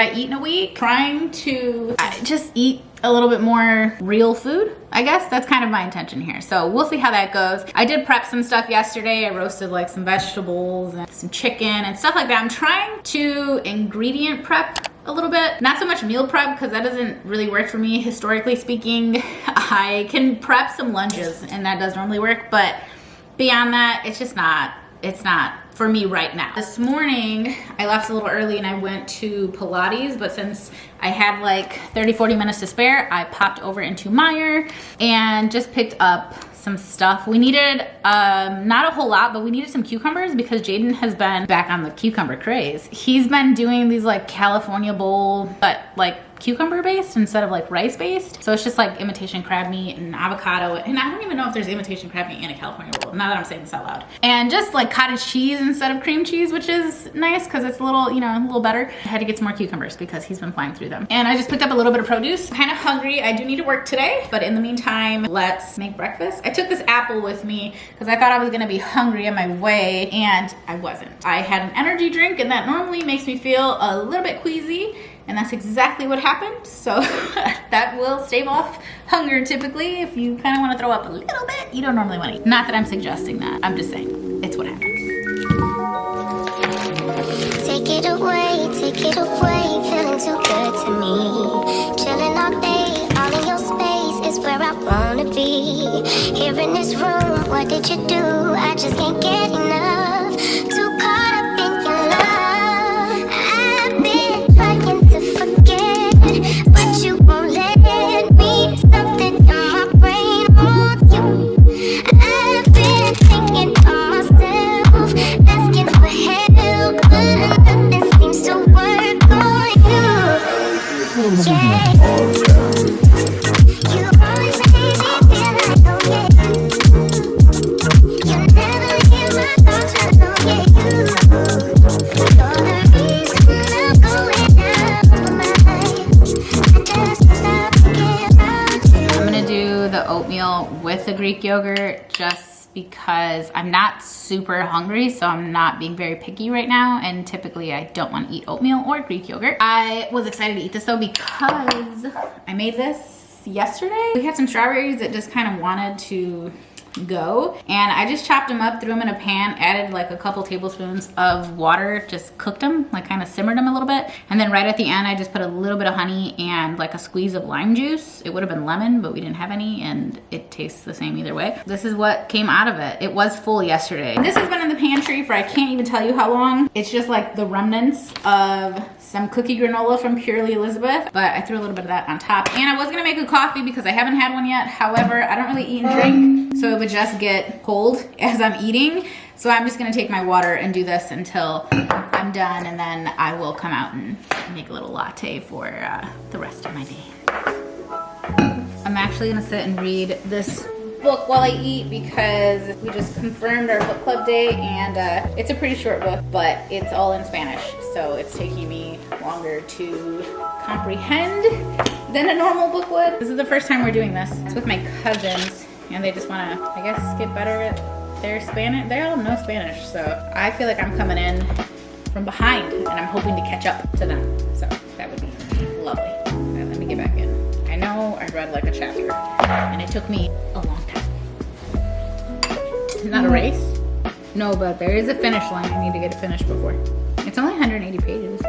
I eat in a week. Trying to just eat a little bit more real food, I guess. That's kind of my intention here. So we'll see how that goes. I did prep some stuff yesterday. I roasted like some vegetables and some chicken and stuff like that. I'm trying to ingredient prep a little bit. Not so much meal prep because that doesn't really work for me, historically speaking. I can prep some lunches and that does normally work, but beyond that, it's not for me right now. This morning, I left a little early and I went to Pilates, but since I had like 30-40 minutes to spare, I popped over into Meijer and just picked up some stuff. We needed, not a whole lot, but we needed some cucumbers because Jaden has been back on the cucumber craze. He's been doing these like California bowl, but like cucumber based instead of like rice based. So it's just like imitation crab meat and avocado. And I don't even know if there's imitation crab meat in a California bowl, now that I'm saying this out loud. And just like cottage cheese instead of cream cheese, which is nice because it's a little, you know, a little better. I had to get some more cucumbers because he's been flying through them. And I just picked up a little bit of produce. I'm kind of hungry. I do need to work today, but in the meantime, let's make breakfast. I took this apple with me because I thought I was gonna be hungry on my way and I wasn't. I had an energy drink and that normally makes me feel a little bit queasy. And that's exactly what happened. So that will stave off hunger typically. If you kind of want to throw up a little bit, you don't normally want to eat. Not that I'm suggesting that. I'm just saying it's what happens. Take it away, feeling too good to me. Chilling all day, all in your space is where I wanna be. Here in this room, what did you do? I just can't get enough. Too caught up in your love. I've been trying to forget, but you won't let me. Something in my brain wants you. I've been thinking of myself, asking for help, but nothing seems to work on you. Yeah. You always make me feel like, oh yeah. You never leave my thoughts alone, yeah. You're the reason I'm going out of my mind. I just can't stop thinking about you. I'm gonna do the oatmeal with the Greek yogurt just because I'm not super hungry, so I'm not being very picky right now, and typically I don't want to eat oatmeal or Greek yogurt. I was excited to eat this though because I made this yesterday. We had some strawberries that just kind of wanted to go, and I just chopped them up, threw them in a pan, added like a couple tablespoons of water, just cooked them, like kind of simmered them a little bit, and then right at the end I just put a little bit of honey and like a squeeze of lime juice. It would have been lemon, but we didn't have any, and it tastes the same either way. This is what came out of it. It was full yesterday. This has been in the pantry for I can't even tell you how long. It's just like the remnants of some cookie granola from Purely Elizabeth, but I threw a little bit of that on top. And I was gonna make a coffee because I haven't had one yet. However, I don't really eat and drink, so it would just get cold as I'm eating. So I'm just gonna take my water and do this until I'm done, and then I will come out and make a little latte for the rest of my day. I'm actually gonna sit and read this book while I eat because we just confirmed our book club day, and it's a pretty short book, but it's all in Spanish, so it's taking me longer to comprehend than a normal book would. This is the first time we're doing this. It's with my cousins, and they just want to, I guess, get better at their Spanish. They all know Spanish, so I feel like I'm coming in from behind, and I'm hoping to catch up to them, so that would be lovely. Okay, let me get back in. I know I read like a chapter, and it took me a long time. Not a race? No, but there is a finish line. I need to get it finished before. It's only 180 pages.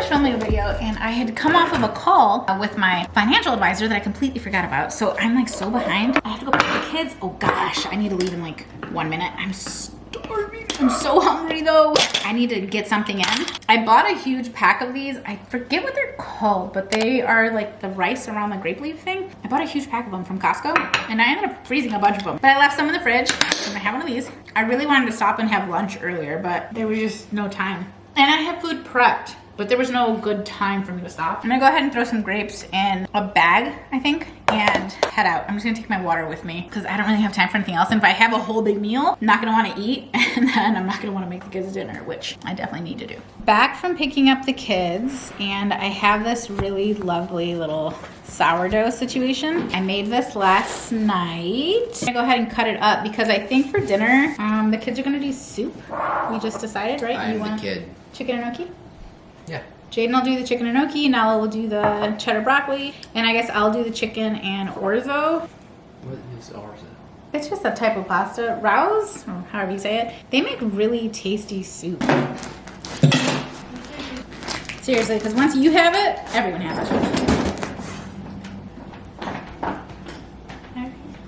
Filming a video, and I had come off of a call with my financial advisor that I completely forgot about, so I'm like so behind. I have to go pick up the kids. Oh gosh, I need to leave in like 1 minute. I'm starving. I'm so hungry though. I need to get something in. I bought a huge pack of these. I forget what they're called, but they are like the rice around the grape leaf thing. I bought a huge pack of them from Costco, and I ended up freezing a bunch of them, but I left some in the fridge. I'm gonna have one of these. I really wanted to stop and have lunch earlier, but there was just no time. And I have food prepped, but there was no good time for me to stop. I'm gonna go ahead and throw some grapes in a bag, I think, and head out. I'm just gonna take my water with me because I don't really have time for anything else. And if I have a whole big meal, I'm not gonna wanna eat, and then I'm not gonna wanna make the kids dinner, which I definitely need to do. Back from picking up the kids, and I have this really lovely little sourdough situation. I made this last night. I'm gonna go ahead and cut it up because I think for dinner, the kids are gonna do soup. We just decided, right? I'm the kid. Chicken and gnocchi? Yeah. Jaden will do the chicken and gnocchi, Nala will do the cheddar broccoli, and I guess I'll do the chicken and orzo. What is orzo? It's just a type of pasta. Rouse, or however you say it. They make really tasty soup. Seriously, because once you have it, everyone has it.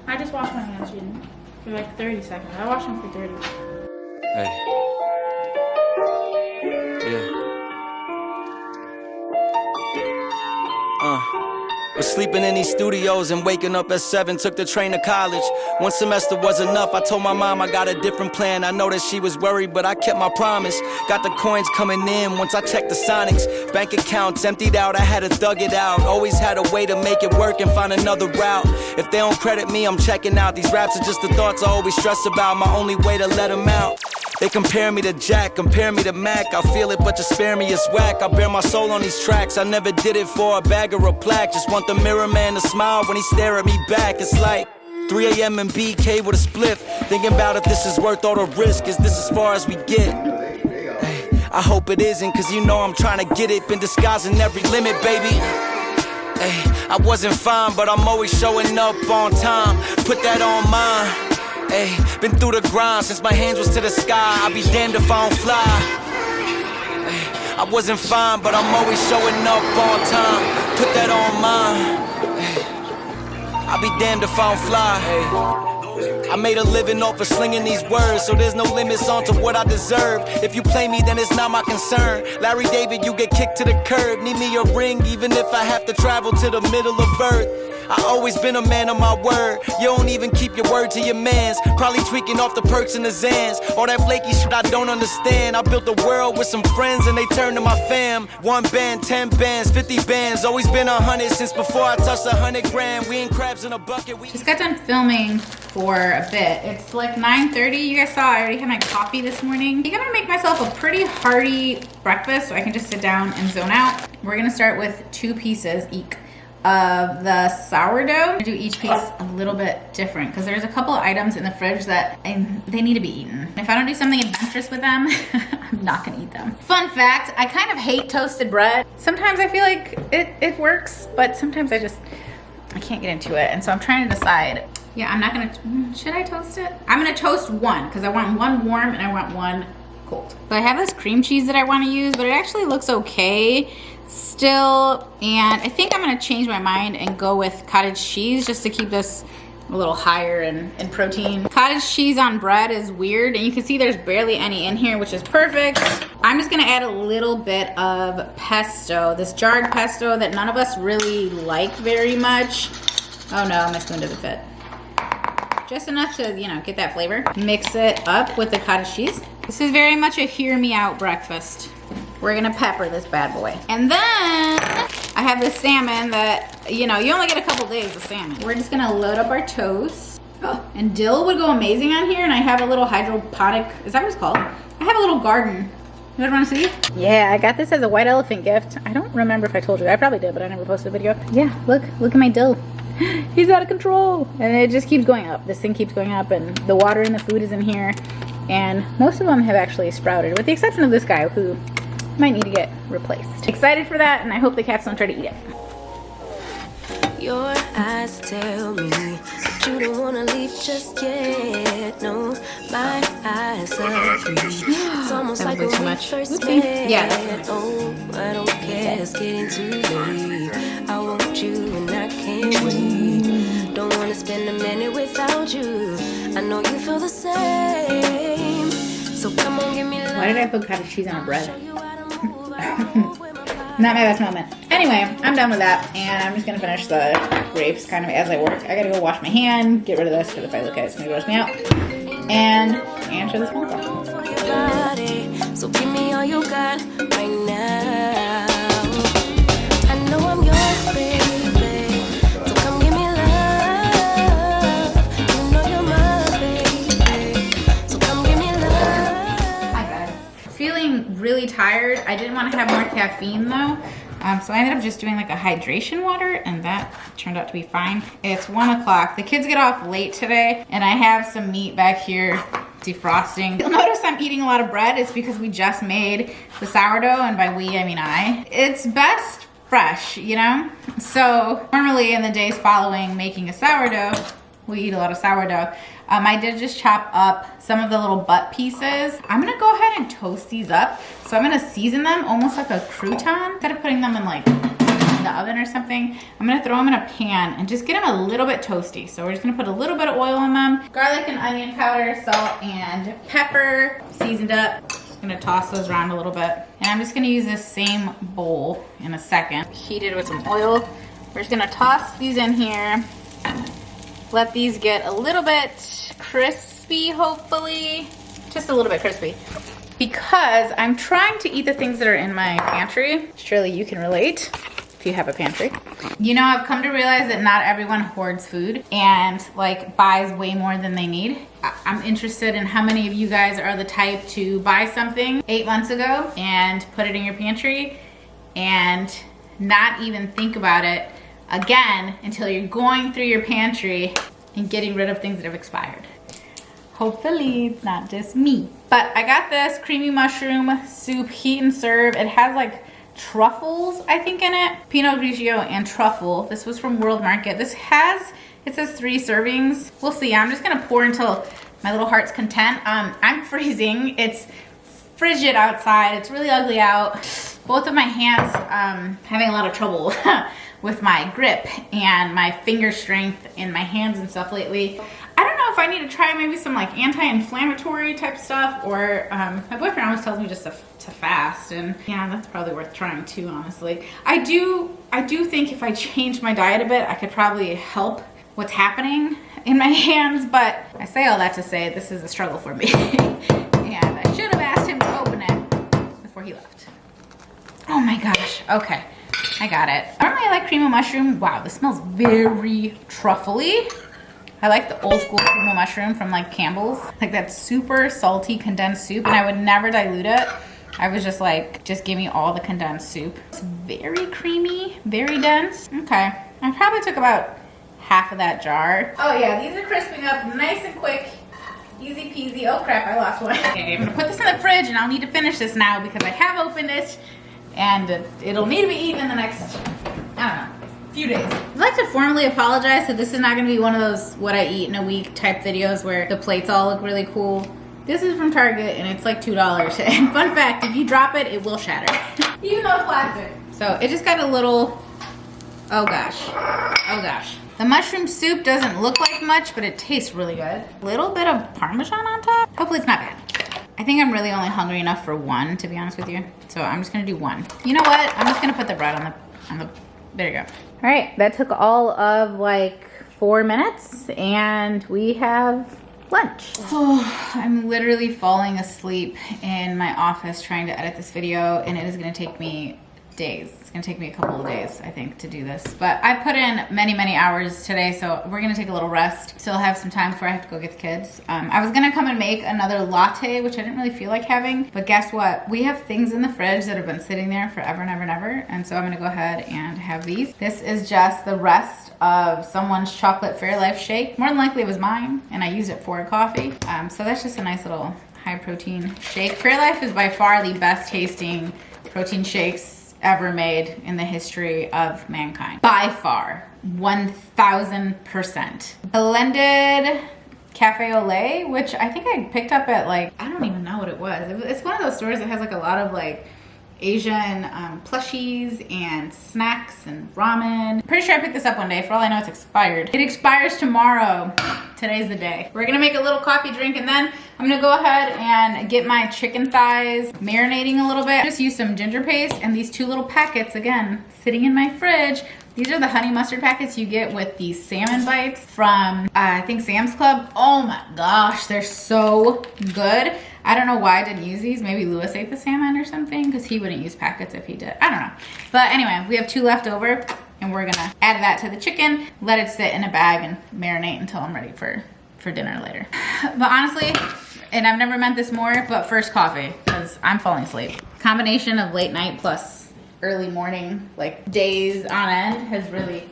I just washed my hands, Jaden, for like 30 seconds. I washed them for 30. Hey. Yeah. Was sleeping in these studios and waking up at 7, took the train to college. One semester was enough, I told my mom I got a different plan. I know that she was worried, but I kept my promise. Got the coins coming in once I checked the Sonics. Bank accounts emptied out, I had to thug it out. Always had a way to make it work and find another route. If they don't credit me, I'm checking out. These raps are just the thoughts I always stress about. My only way to let them out. They compare me to Jack, compare me to Mac. I feel it, but just spare me, it's whack. I bear my soul on these tracks. I never did it for a bag or a plaque. Just want the mirror man to smile when he stare at me back. It's like 3 a.m. and BK with a spliff. Thinking about if this is worth all the risk. Is this as far as we get? Hey, I hope it isn't, cause you know I'm trying to get it. Been disguising every limit, baby. Hey, I wasn't fine, but I'm always showing up on time. Put that on mine. Ay, been through the grind since my hands was to the sky. I'll be damned if I don't fly. Ay, I wasn't fine, but I'm always showing up on time. Put that on mine. Ay, I'll be damned if I don't fly. Ay, I made a living off of slinging these words, so there's no limits on to what I deserve. If you play me, then it's not my concern. Larry David, you get kicked to the curb. Need me a ring, even if I have to travel to the middle of earth. I always been a man of my word. You don't even keep your word to your mans. Probably tweaking off the perks and the Zans. All that flaky shit I don't understand. I built a world with some friends and they turned to my fam. 1 band, 10 bands, 50 bands. Always been 100 since before I touched 100 grand. We ain't crabs in a bucket. We just got done filming for a bit. It's like 9:30. You guys saw I already had my coffee this morning. I think I'm gonna make myself a pretty hearty breakfast so I can just sit down and zone out. We're gonna start with 2 pieces each of the sourdough. I'm gonna do each piece a little bit different because there's a couple items in the fridge that they need to be eaten. If I don't do something adventurous with them, I'm not gonna eat them. Fun fact, I kind of hate toasted bread. Sometimes I feel like it works, but sometimes I can't get into it. And so I'm trying to decide. Yeah, I'm not gonna, should I toast it? I'm gonna toast one because I want one warm and I want one cold. So I have this cream cheese that I wanna use, but it actually looks okay still, and I think I'm gonna change my mind and go with cottage cheese just to keep this a little higher in protein. Cottage cheese on bread is weird, and you can see there's barely any in here, which is perfect. I'm just gonna add a little bit of pesto, this jarred pesto that none of us really like very much. Oh no, my spoon doesn't fit. Just enough to, you know, get that flavor. Mix it up with the cottage cheese. This is very much a hear me out breakfast. We're gonna pepper this bad boy. And then I have this salmon that, you know, you only get a couple days of salmon. We're just gonna load up our toast. Oh, and dill would go amazing on here, and I have a little hydroponic, is that what it's called? I have a little garden. You guys wanna see? Yeah, I got this as a white elephant gift. I don't remember if I told you. I probably did, but I never posted a video. Yeah, look at my dill. He's out of control. And it just keeps going up. This thing keeps going up, and the water in the food is in here. And most of them have actually sprouted, with the exception of this guy who might need to get replaced. Excited for that, and I hope the cats don't try to eat it. Your eyes tell me that you don't wanna leave just yet. No, my eyes agree. It's almost like when we first met. Yeah. Oh, I don't care, it's getting too late. I want you and I can't wait. Don't wanna spend a minute without you. I know you feel the same. So come on, give me love. Why did I put cottage cheese on a bread? Not my best moment. Anyway, I'm done with that, and I'm just gonna finish the grapes kind of as I work. I gotta go wash my hand, get rid of this, because if I look at it, it's gonna gross me out, and answer this phone call. So give me all you got right now. want to have more caffeine though. So I ended up just doing like a hydration water, and that turned out to be fine. It's 1 o'clock. The kids get off late today, and I have some meat back here defrosting. You'll notice I'm eating a lot of bread. It's because we just made the sourdough, and by we, I mean I. It's best fresh, you know? So normally in the days following making a sourdough, we eat a lot of sourdough. I did just chop up some of the little butt pieces. I'm gonna go ahead and toast these up. So I'm gonna season them almost like a crouton. Instead of putting them in like the oven or something, I'm gonna throw them in a pan and just get them a little bit toasty. So we're just gonna put a little bit of oil in them. Garlic and onion powder, salt and pepper, seasoned up. Just gonna toss those around a little bit. And I'm just gonna use this same bowl in a second. Heated with some oil. We're just gonna toss these in here. Let these get a little bit crispy, hopefully. Just a little bit crispy. Because I'm trying to eat the things that are in my pantry. Surely you can relate if you have a pantry. You know, I've come to realize that not everyone hoards food and like buys way more than they need. I'm interested in how many of you guys are the type to buy something 8 months ago and put it in your pantry and not even think about it again until you're going through your pantry and getting rid of things that have expired. Hopefully it's not just me. But I got this creamy mushroom soup, heat and serve. It has like truffles, I think, in it. Pinot Grigio and truffle. This was from World Market. It says 3 servings. We'll see. I'm just gonna pour until my little heart's content. I'm freezing. It's frigid outside. It's really ugly out. Both of my hands, having a lot of trouble with my grip and my finger strength in my hands and stuff lately. I don't know if I need to try maybe some like anti-inflammatory type stuff, or my boyfriend always tells me just to fast, and yeah, that's probably worth trying too, honestly. I do think if I change my diet a bit, I could probably help what's happening in my hands, but I say all that to say this is a struggle for me. And I should have asked him to open it before he left. Oh my gosh, okay. I got it. Normally I like cream of mushroom. Wow, this smells very truffly. I like the old school cream of mushroom from like Campbell's. Like that super salty condensed soup, and I would never dilute it. I was just like, just give me all the condensed soup. It's very creamy, very dense. Okay, I probably took about half of that jar. Oh yeah, these are crisping up nice and quick. Easy peasy. Oh crap, I lost one. Okay, I'm gonna put this in the fridge and I'll need to finish this now because I have opened it. And it'll need to be eaten in the next, I don't know, few days. I'd like to formally apologize that this is not gonna be one of those what I eat in a week type videos where the plates all look really cool. This is from Target and it's like $2. And fun fact, if you drop it, it will shatter. Even though it's plastic. So it just got a little, oh gosh, oh gosh. The mushroom soup doesn't look like much, but it tastes really good. A little bit of Parmesan on top. Hopefully it's not bad. I think I'm really only hungry enough for one, to be honest with you. So I'm just gonna do one. You know what? I'm just gonna put the bread on the, there you go. All right, that took all of like 4 minutes and we have lunch. Oh, I'm literally falling asleep in my office trying to edit this video, and it is gonna take me days. It's gonna take me a couple of days, I think, to do this. But I put in many, many hours today, so we're gonna take a little rest. Still have some time before I have to go get the kids. I was gonna come and make another latte, which I didn't really feel like having, but guess what? We have things in the fridge that have been sitting there forever and ever and ever, and so I'm gonna go ahead and have these. This is just the rest of someone's chocolate Fairlife shake. More than likely it was mine, and I used it for a coffee. So that's just a nice little high protein shake. Fairlife is by far the best tasting protein shakes ever made in the history of mankind. By far, 1000%. Blended cafe au lait, which I think I picked up at like, I don't even know what it was. It's one of those stores that has like a lot of like Asian plushies and snacks and ramen. Pretty sure I picked this up one day. For all I know, it's expired. It expires tomorrow. Today's the day. We're gonna make a little coffee drink, and then I'm gonna go ahead and get my chicken thighs marinating a little bit. Just use some ginger paste and these 2 little packets, again, sitting in my fridge. These are the honey mustard packets you get with these salmon bites from, I think, Sam's Club. Oh my gosh, they're so good. I don't know why I didn't use these. Maybe Lewis ate the salmon or something, because he wouldn't use packets if he did. I don't know. But anyway, we have 2 left over, and we're gonna add that to the chicken, let it sit in a bag and marinate until I'm ready for for dinner later. But honestly, and I've never meant this more, but first coffee, because I'm falling asleep. Combination of late night plus early morning, like days on end, has really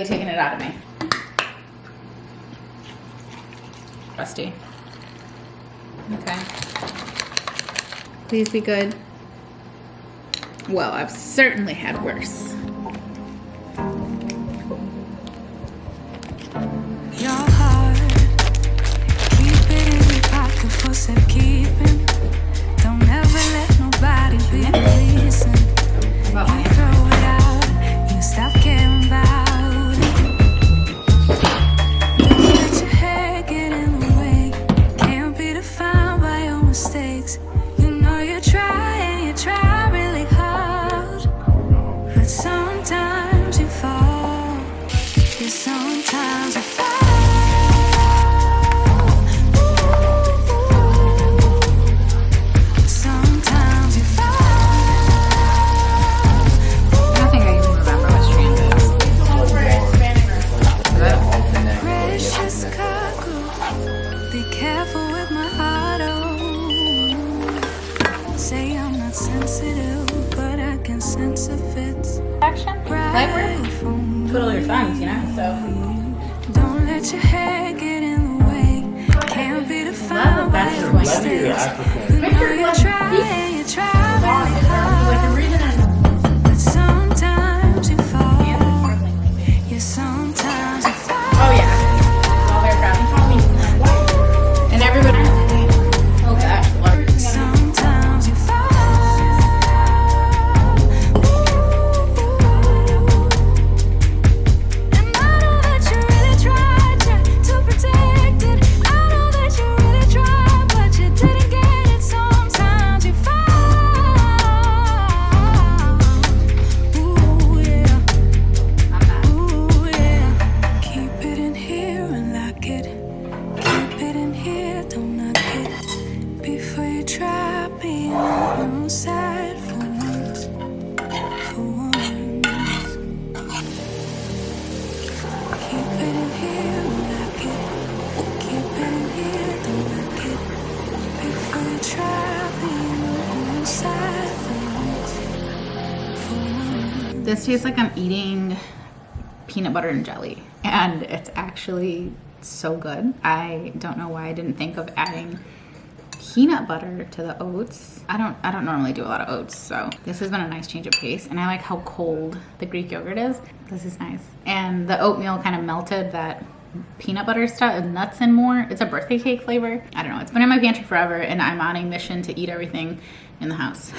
taken it out of me. Rusty. Okay. Please be good. Well, I've certainly had worse. Your heart, keep it in your pocket for safekeeping. Don't ever let nobody be the reason. You throw it out, you stop caring about it. Don't let your head get in the way. Can't be defined by your mistakes. You know you try and you try really hard, but sometimes you fall. Yeah, sometimes you fall. Twiddle your thumbs, you know, so. Don't let your head get in the way. Can't be defined by your mistakes. You know you try really hard, but sometimes you fall. Yeah, sometimes you fall. Oh yeah, all very proud. And everybody. Oh gosh, Lord. Sometimes you fall. This tastes like I'm eating peanut butter and jelly, and it's actually so good. I don't know why I didn't think of adding peanut butter to the oats. I don't normally do a lot of oats, so this has been a nice change of pace, and I like how cold the Greek yogurt is. This is nice. And the oatmeal kind of melted that peanut butter stuff and nuts in more. It's a birthday cake flavor. I don't know. It's been in my pantry forever, and I'm on a mission to eat everything in the house.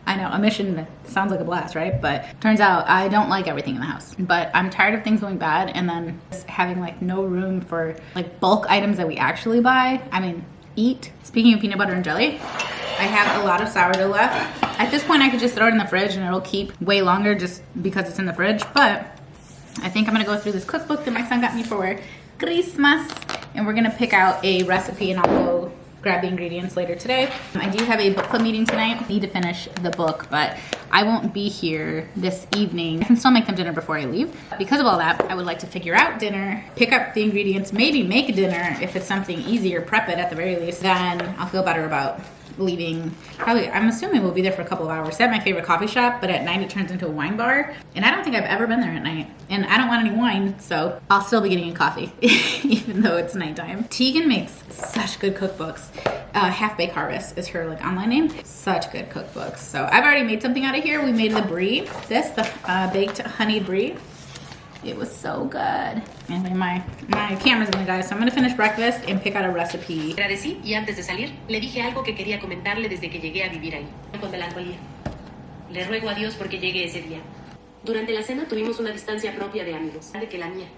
I know, a mission sounds like a blast, right? But turns out I don't like everything in the house. But I'm tired of things going bad and then just having like no room for like bulk items that we actually buy. I mean, eat. Speaking of peanut butter and jelly, I have a lot of sourdough left. At this point, I could just throw it in the fridge and it'll keep way longer just because it's in the fridge. But I think I'm gonna go through this cookbook that my son got me for Christmas, and we're gonna pick out a recipe and I'll go grab the ingredients later today. I do have a book club meeting tonight. I need to finish the book, but I won't be here this evening. I can still make them dinner before I leave. Because of all that, I would like to figure out dinner, pick up the ingredients, maybe make dinner if it's something easier, prep it at the very least. Then I'll feel better about leaving. Probably, I'm assuming we'll be there for a couple of hours. It's at my favorite coffee shop, but at night it turns into a wine bar. And I don't think I've ever been there at night. And I don't want any wine, so I'll still be getting a coffee, even though it's nighttime. Tegan makes such good cookbooks. Half Baked Harvest is her like online name. Such good cookbooks. So I've already made something out of here. We made the brie, the baked honey brie. It was so good. Anyway, my camera's gonna die, so I'm gonna finish breakfast and pick out a recipe. Agradecí y antes de salir le dije algo que quería comentarle desde que llegué a vivir ahí. Con melancolía. Le ruego a Dios porque llegue ese día. Durante la cena tuvimos una distancia propia de amigos, de que la mía.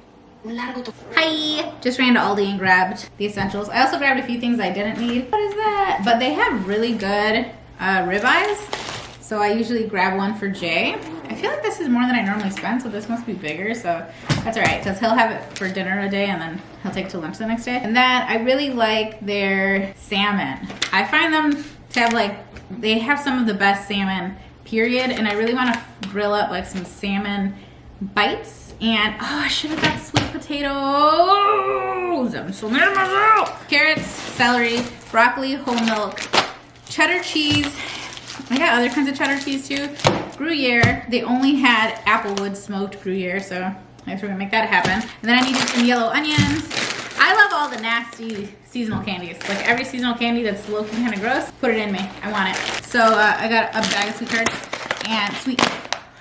Un largo Hi! Just ran to Aldi and grabbed the essentials. I also grabbed a few things I didn't need. What is that? But they have really good ribeyes, so I usually grab one for Jay. I feel like this is more than I normally spend, so this must be bigger, so that's all right, because he'll have it for dinner a day and then he'll take it to lunch the next day. And then I really like their salmon. I find them to have like, they have some of the best salmon, period, and I really want to grill up like some salmon bites. And oh, I should have got sweet potatoes. I'm so mad at myself. Carrots, celery, broccoli, whole milk, cheddar cheese. I got other kinds of cheddar cheese too. Gruyere. They only had Applewood smoked Gruyere, so I guess we're gonna make that happen. And then I needed some yellow onions. I love all the nasty seasonal candies. Like every seasonal candy that's low-key kind of gross, put it in me. I want it. So I got a bag of sweet tarts and sweet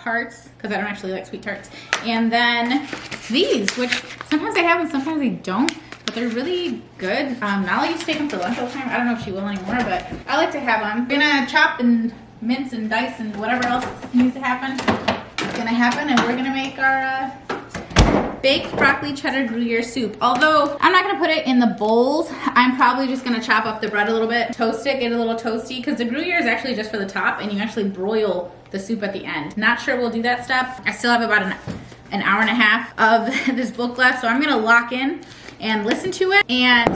hearts, because I don't actually like sweet tarts. And then these, which sometimes I have them, sometimes I don't, but they're really good. Nala used to take them for lunch all the time. I don't know if she will anymore, but I like to have them. We're gonna chop and mince and dice and whatever else needs to happen. It's gonna happen, and we're gonna make our baked broccoli cheddar Gruyere soup. Although I'm not gonna put it in the bowls, I'm probably just gonna chop up the bread a little bit, toast it, get it a little toasty, because the Gruyere is actually just for the top, and you actually broil the soup at the end. Not sure we'll do that step. I still have about an hour and a half of this book left, so I'm gonna lock in and listen to it. And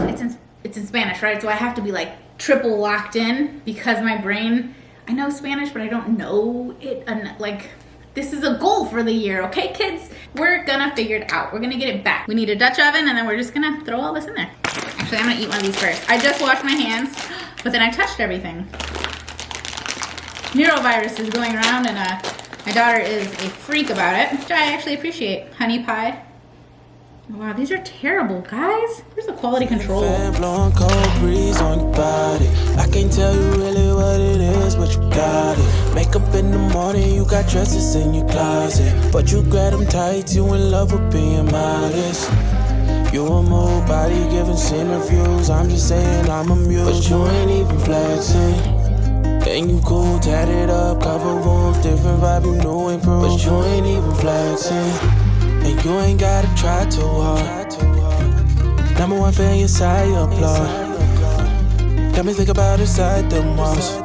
it's in Spanish, right? So I have to be like triple locked in, because my brain, I know Spanish, but I don't know it. Like, this is a goal for the year, okay, kids? We're gonna figure it out. We're gonna get it back. We need a Dutch oven, and then we're just gonna throw all this in there. Actually, I'm gonna eat one of these first. I just washed my hands, but then I touched everything. Neurovirus is going around, and my daughter is a freak about it, which I actually appreciate. Honey pie. Wow, these are terrible, guys. Where's the quality control? Fan blowing cold breeze on your body. I can't tell you really what it is, but you got it. Makeup in the morning, you got dresses in your closet, but you grab them tight, you in love with being modest. You a move body giving interviews. I'm just saying I'm amused, but you ain't even flexing. And you cool, tatted up, cover wounds, different vibe, you know improved, but you ain't even flexing. And you ain't gotta try too hard. Number one fan, your side, you applaud. Got me think about inside the walls.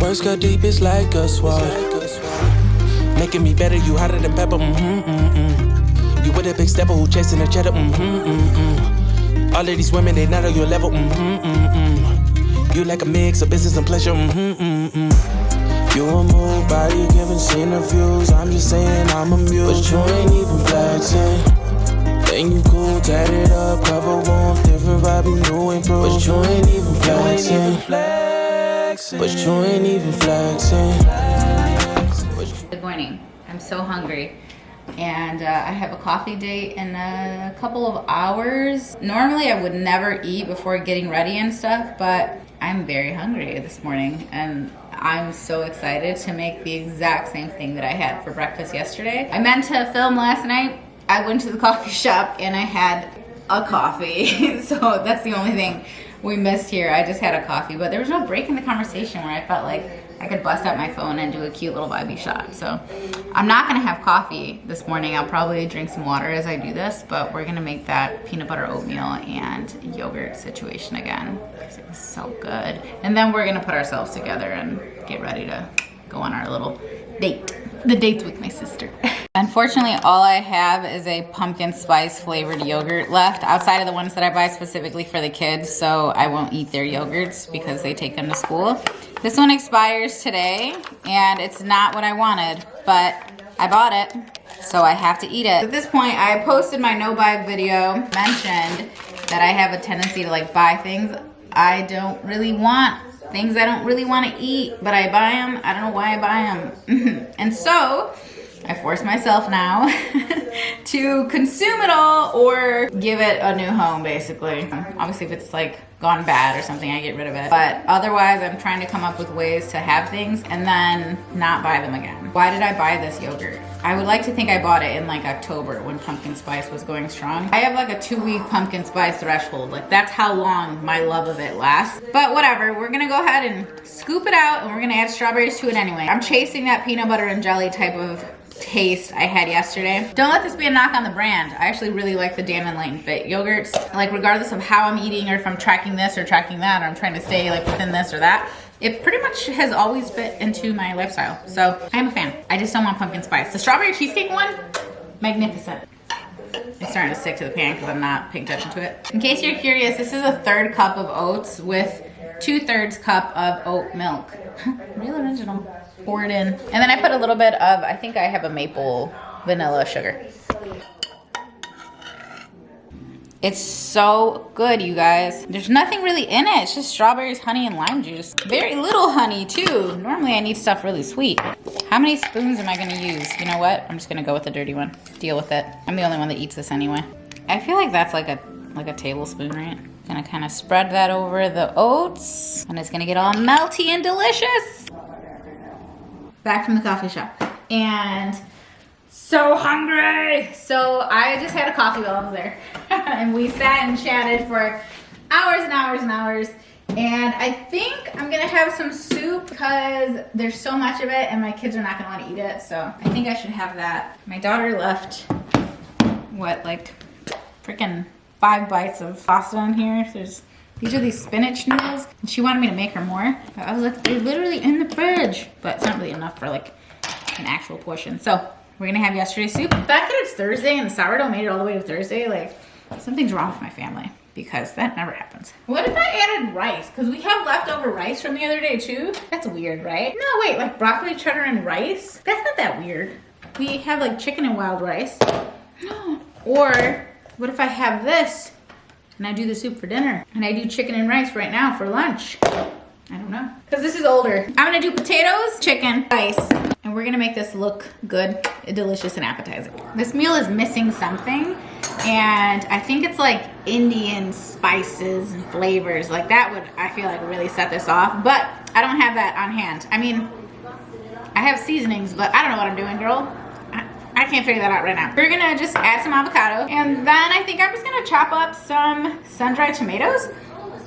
Words go deep, it's like a sword. Making me better, you hotter than pepper, You with a big stepper who chasing a cheddar, All of these women, they not on your level, You like a mix of business and pleasure, You a move body giving interviews. I'm just saying I'm amused, but you ain't even flexing. And you cool, tatted up, cover wounds, different vibe, you know improved, but you ain't even flexing. But you ain't even flexing. Good morning. I'm so hungry. And I have a coffee date in a couple of hours. Normally I would never eat before getting ready and stuff, but I'm very hungry this morning, and I'm so excited to make the exact same thing that I had for breakfast yesterday. I meant to film last night. I went to the coffee shop and I had a coffee. So that's the only thing we missed here. I just had a coffee, but there was no break in the conversation where I felt like I could bust out my phone and do a cute little vibey shot. So I'm not gonna have coffee this morning. I'll probably drink some water as I do this, but we're gonna make that peanut butter oatmeal and yogurt situation again, because it was so good. And then we're gonna put ourselves together and get ready to go on our little date. The date's with my sister. Unfortunately, all I have is a pumpkin spice flavored yogurt left, outside of the ones that I buy specifically for the kids, so I won't eat their yogurts because they take them to school. This one expires today, and it's not what I wanted, but I bought it, so I have to eat it. At this point, I posted my no buy video, mentioned that I have a tendency to like buy things I don't really want, things I don't really want to eat, but I buy them. I don't know why I buy them. And so I force myself now to consume it all or give it a new home, basically. Obviously, if it's like gone bad or something, I get rid of it. But otherwise, I'm trying to come up with ways to have things and then not buy them again. Why did I buy this yogurt? I would like to think I bought it in like October when pumpkin spice was going strong. I have like a 2-week pumpkin spice threshold. Like that's how long my love of it lasts. But whatever, we're gonna go ahead and scoop it out and we're gonna add strawberries to it anyway. I'm chasing that peanut butter and jelly type of taste I had yesterday. Don't let this be a knock on the brand. I actually really like the Dan and Lane Fit yogurts. Like regardless of how I'm eating or if I'm tracking this or tracking that or I'm trying to stay like within this or that, it pretty much has always fit into my lifestyle. So I'm a fan. I just don't want pumpkin spice. The strawberry cheesecake one, magnificent. It's starting to stick to the pan because I'm not paying attention to it. In case you're curious, this is a 1/3 cup of oats with 2/3 cup of oat milk. Real original. Pour it in. And then I put a little bit of, I think I have a maple vanilla sugar. It's so good, you guys. There's nothing really in it. It's just strawberries, honey, and lime juice. Very little honey, too. Normally, I need stuff really sweet. How many spoons am I gonna use? You know what? I'm just gonna go with the dirty one. Deal with it. I'm the only one that eats this anyway. I feel like that's like a tablespoon, right? Gonna kind of spread that over the oats, and it's gonna get all melty and delicious. Back from the coffee shop, and so hungry. So I just had a coffee while I was there, and we sat and chatted for hours and hours and hours. And I think I'm gonna have some soup because there's so much of it, and my kids are not gonna want to eat it. So I think I should have that. My daughter left what, like freaking 5 bites of pasta in here. These are these spinach noodles, and she wanted me to make her more. But I was like, they're literally in the fridge, but it's not really enough for like an actual portion. So we're gonna have yesterday's soup. The fact that it's Thursday and the sourdough made it all the way to Thursday, like something's wrong with my family because that never happens. What if I added rice? Because we have leftover rice from the other day too. That's weird, right? No, wait, like broccoli, cheddar, and rice? That's not that weird. We have like chicken and wild rice. Or what if I have this and I do the soup for dinner and I do chicken and rice right now for lunch? I don't know. Because this is older. I'm gonna do potatoes, chicken, rice, and we're gonna make this look good, delicious, and appetizing. This meal is missing something, and I think it's like Indian spices and flavors. Like that would, I feel like, really set this off, but I don't have that on hand. I mean, I have seasonings, but I don't know what I'm doing, girl. I can't figure that out right now. We're gonna just add some avocado, and then I think I'm just gonna chop up some sun-dried tomatoes.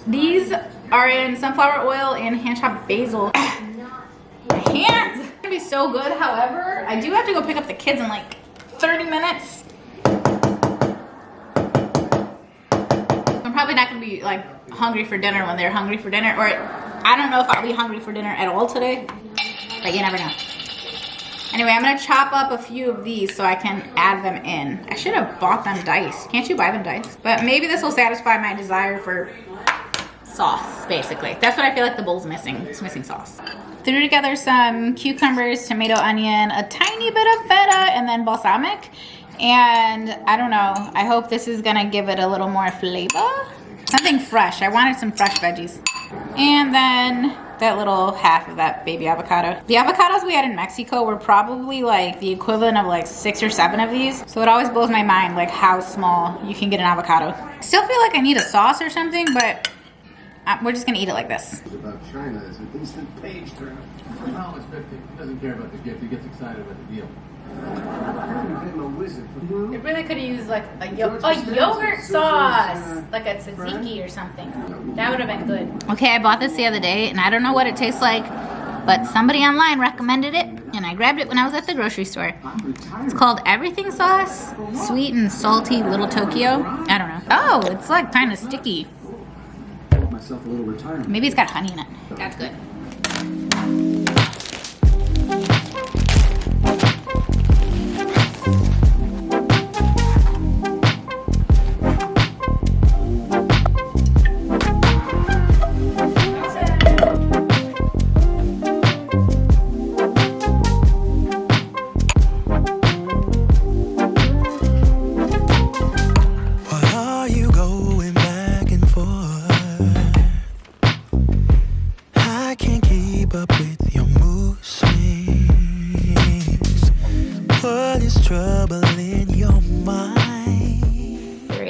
These are in sunflower oil and hand-chopped basil. My hands! It's gonna be so good, however, I do have to go pick up the kids in like 30 minutes. I'm probably not gonna be like hungry for dinner when they're hungry for dinner, or I don't know if I'll be hungry for dinner at all today, but you never know. Anyway, I'm gonna chop up a few of these so I can add them in. I should have bought them diced. Can't you buy them diced? But maybe this will satisfy my desire for sauce, basically. That's what I feel like the bowl's missing. It's missing sauce. Threw together some cucumbers, tomato, onion, a tiny bit of feta, and then balsamic. And I don't know, I hope this is gonna give it a little more flavor. Something fresh. I wanted some fresh veggies. And then that little half of that baby avocado. The avocados we had in Mexico were probably like the equivalent of like 6 or 7 of these. So it always blows my mind like how small you can get an avocado. I still feel like I need a sauce or something, but we're just gonna eat it like this. About China is an instant page turner. No, it's 50. He doesn't care about the gift. He gets excited about the deal. It really could have used like a yogurt sauce, like a tzatziki or something. That would have been good. Okay, I bought this the other day, and I don't know what it tastes like, but somebody online recommended it, and I grabbed it when I was at the grocery store. It's called Everything Sauce, sweet and salty Little Tokyo. I don't know. Oh, it's like kind of sticky. Maybe it's got honey in it. That's good.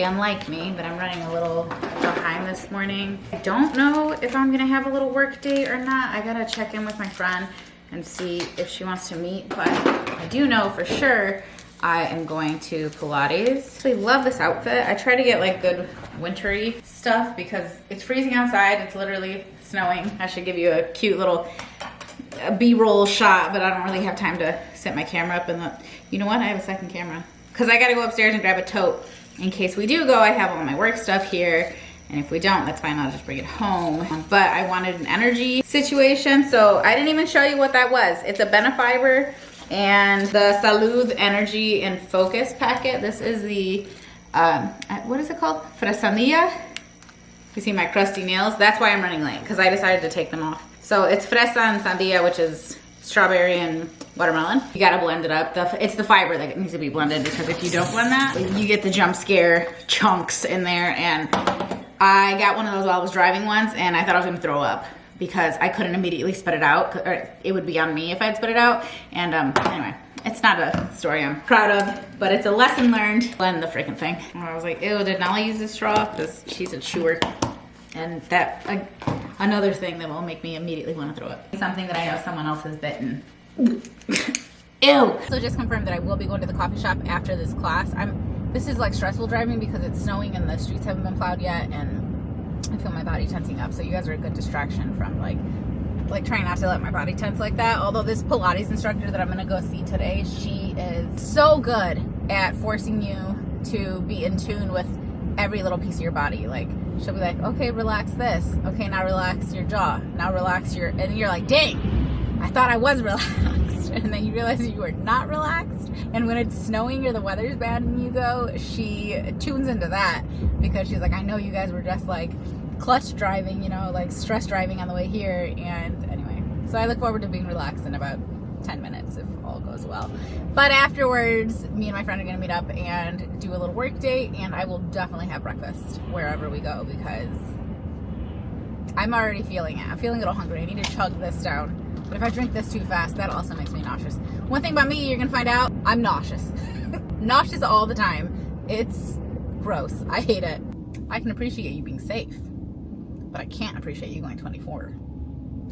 Unlike me, but I'm running a little behind this morning. I don't know if I'm gonna have a little work day or not. I gotta check in with my friend and see if she wants to meet, but I do know for sure I am going to Pilates. I love this outfit. I try to get like good wintry stuff because it's freezing outside. It's literally snowing. I should give you a cute little B-roll shot, but I don't really have time to set my camera up. And you know what? I have a second camera because I gotta go upstairs and grab a tote. In case we do go, I have all my work stuff here. And if we don't, that's fine, I'll just bring it home. But I wanted an energy situation, so I didn't even show you what that was. It's a Benefiber and the Salud Energy and Focus packet. This is the, what is it called? Fresanilla. You see my crusty nails? That's why I'm running late, because I decided to take them off. So it's fresa and sandía, which is strawberry and watermelon. You gotta blend it up. It's the fiber that needs to be blended, because if you don't blend that, you get the jump scare chunks in there. And I got one of those while I was driving once, and I thought I was gonna throw up because I couldn't immediately spit it out. Or it would be on me if I'd spit it out. And anyway, it's not a story I'm proud of, but it's a lesson learned. Blend the freaking thing. And I was like, ew, did Nala use this straw? Because she's a chewer. And that, another thing that will make me immediately want to throw up. Something that I know someone else has bitten. Ew. So just confirmed that I will be going to the coffee shop after this class. This is like stressful driving because it's snowing and the streets haven't been plowed yet, and I feel my body tensing up. So you guys are a good distraction from like trying not to let my body tense like that. Although this Pilates instructor that I'm gonna go see today, she is so good at forcing you to be in tune with every little piece of your body. Like, she'll be like, okay, relax this. Okay, now relax your jaw. Now relax your, and you're like, dang, I thought I was relaxed. And then you realize that you are not relaxed. And when it's snowing or the weather's bad and you go, she tunes into that because she's like, I know you guys were just like clutch driving, you know, like stress driving on the way here. And anyway, so I look forward to being relaxed in about 10 minutes if all goes well. But afterwards, me and my friend are gonna meet up and do a little work date, and I will definitely have breakfast wherever we go because I'm already feeling it. I'm feeling a little hungry. I need to chug this down. But if I drink this too fast, that also makes me nauseous. One thing about me, you're gonna find out, I'm nauseous. Nauseous all the time. It's gross. I hate it. I can appreciate you being safe, but I can't appreciate you going 24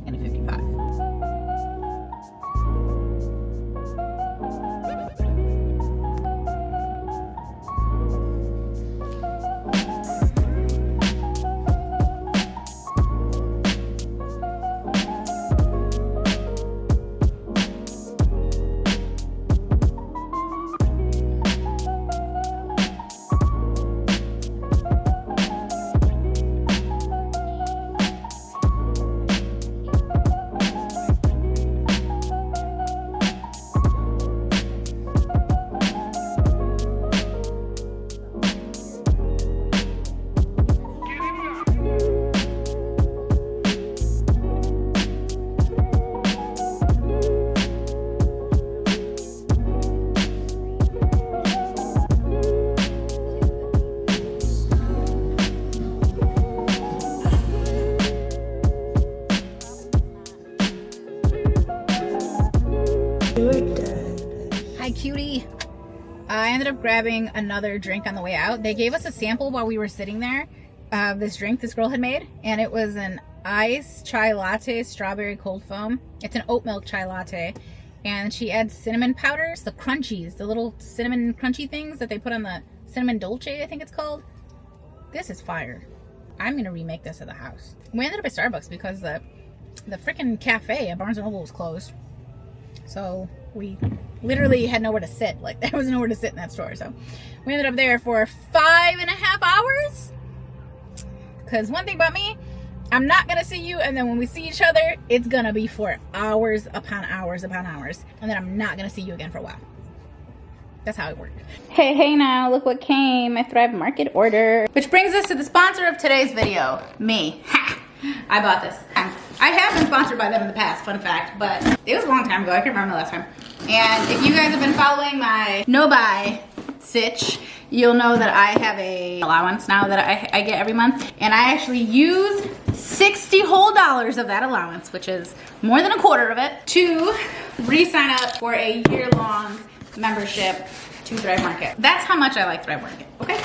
in a 55. Hi, cutie. I ended up grabbing another drink on the way out. They gave us a sample while we were sitting there of this drink this girl had made, and it was an iced chai latte strawberry cold foam. It's an oat milk chai latte, and she adds cinnamon powders, the crunchies, the little cinnamon crunchy things that they put on the cinnamon dolce, I think it's called. This is fire. I'm gonna remake this at the house. We ended up at Starbucks because the freaking cafe at Barnes & Noble was closed. So we literally had nowhere to sit. Like, there was nowhere to sit in that store. So we ended up there for 5.5 hours. Because one thing about me, I'm not going to see you. And then when we see each other, it's going to be for hours upon hours upon hours. And then I'm not going to see you again for a while. That's how it works. Hey now, look what came. My Thrive Market order. Which brings us to the sponsor of today's video. Me. Ha! I bought this. I have been sponsored by them in the past, fun fact, but it was a long time ago. I can't remember the last time. And if you guys have been following my no-buy sitch, you'll know that I have a allowance now that I get every month. And I actually use $60 whole of that allowance, which is more than a quarter of it, to re-sign up for a year-long membership to Thrive Market. That's how much I like Thrive Market, okay?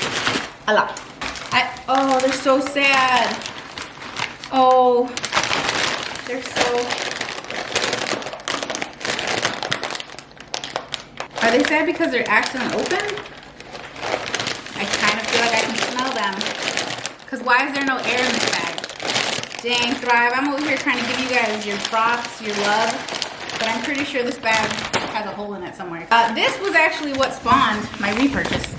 A lot. Oh, they're so sad. Oh, they're so... Are they sad because they're accident open? I kind of feel like I can smell them. Because why is there no air in this bag? Dang, Thrive, I'm over here trying to give you guys your props, your love, but I'm pretty sure this bag has a hole in it somewhere. This was actually what spawned my repurchase.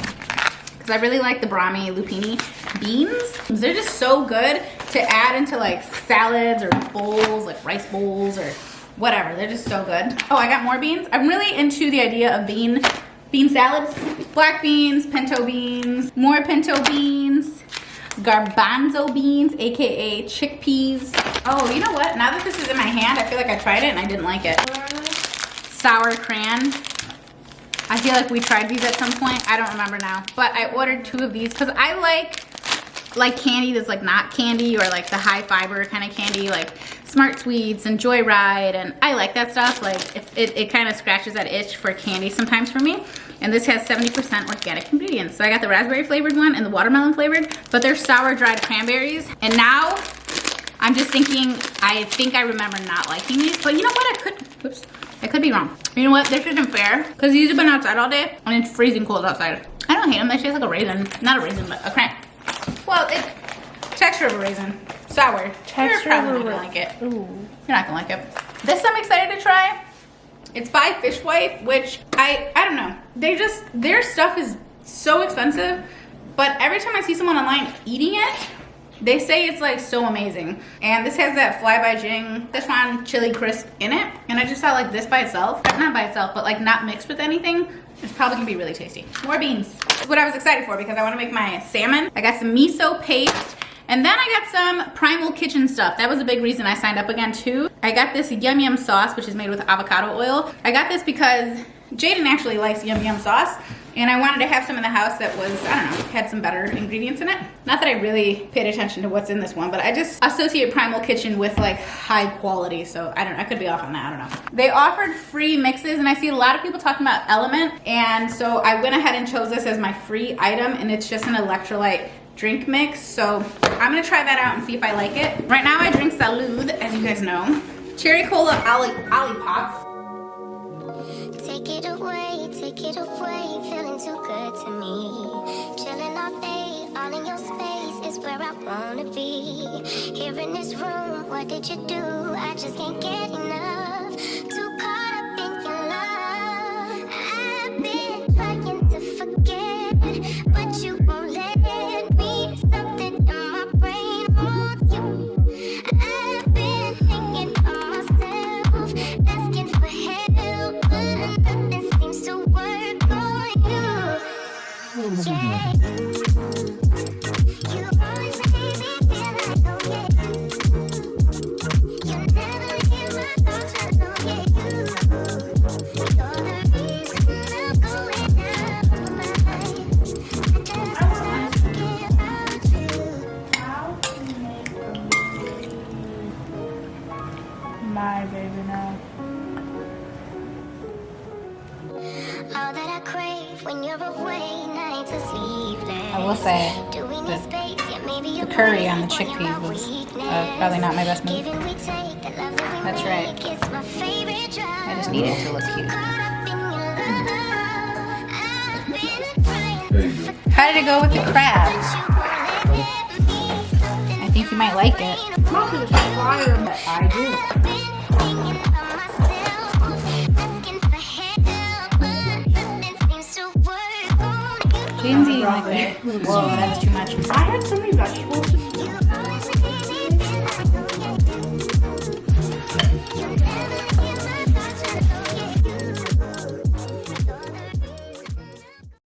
Because I really like the Brahmi Lupini beans. They're just so good to add into like salads or bowls, like rice bowls or whatever. They're just so good. Oh, I got more beans. I'm really into the idea of bean salads. Black beans, pinto beans, more pinto beans. garbanzo beans, aka chickpeas. Oh, you know what? Now that this is in my hand, I feel like I tried it and I didn't like it. Sour cran. I feel like we tried these at some point. I don't remember now. But I ordered 2 of these because I like candy that's like not candy, or like the high fiber kind of candy, like Smart Sweets and Joyride, and I like that stuff. Like it kind of scratches that itch for candy sometimes for me. And this has 70% organic ingredients. So I got the raspberry flavored one and the watermelon flavored, but they're sour dried cranberries. And now I'm just thinking, I think I remember not liking these, but you know what? I could be wrong. You know what? This isn't fair because these have been outside all day and it's freezing cold outside. I don't hate them. They taste like a raisin. Not a raisin, but a cran. Well, it's texture of a raisin. Sour. Texture You're probably of a not gonna like it. Ooh. You're not gonna like it. This I'm excited to try. It's by Fishwife, which I don't know. Their stuff is so expensive, but every time I see someone online eating it, they say it's like so amazing. And this has that Fly by Jing Szechuan chili crisp in it. And I just thought like this by itself, not by itself, but like not mixed with anything, it's probably gonna be really tasty. More beans. That's what I was excited for because I wanna make my salmon. I got some miso paste. And then I got some Primal Kitchen stuff. That was a big reason I signed up again too. I got this Yum Yum sauce, which is made with avocado oil. I got this because Jaden actually likes Yum Yum sauce. And I wanted to have some in the house that was, I don't know, had some better ingredients in it. Not that I really paid attention to what's in this one, but I just associate Primal Kitchen with like high quality. So I could be off on that, I don't know. They offered free mixes and I see a lot of people talking about Element. And so I went ahead and chose this as my free item, and it's just an electrolyte drink mix. So I'm gonna try that out and see if I like it. Right now I drink Salud, as you guys know. Cherry Cola Olipop. Take it away, feeling too good to me. Chilling all day, all in your space is where I wanna be. Here in this room, what did you do? I just can't get enough. Too caught up in your love. I've been trying to forget, but you won't let me. Something in my brain wants you. I've been thinking of myself, asking for help, but nothing seems to work on you. Yeah. You always make me feel like, oh yeah. You never leave my thoughts alone, yeah. You're the reason I'm going out of my mind. I just wanna forget about you. How to make my baby now. All that I crave when you're away, nights are sleepless. I will say Do we need space? Yeah, maybe the curry on the chickpeas was probably not my best move. That's right. I just need it to look cute. How did it go with the crab? I think you might like it. Mostly it's fire, but I do. Jaden's eating like that. Whoa, that was too much. I had so many vegetables.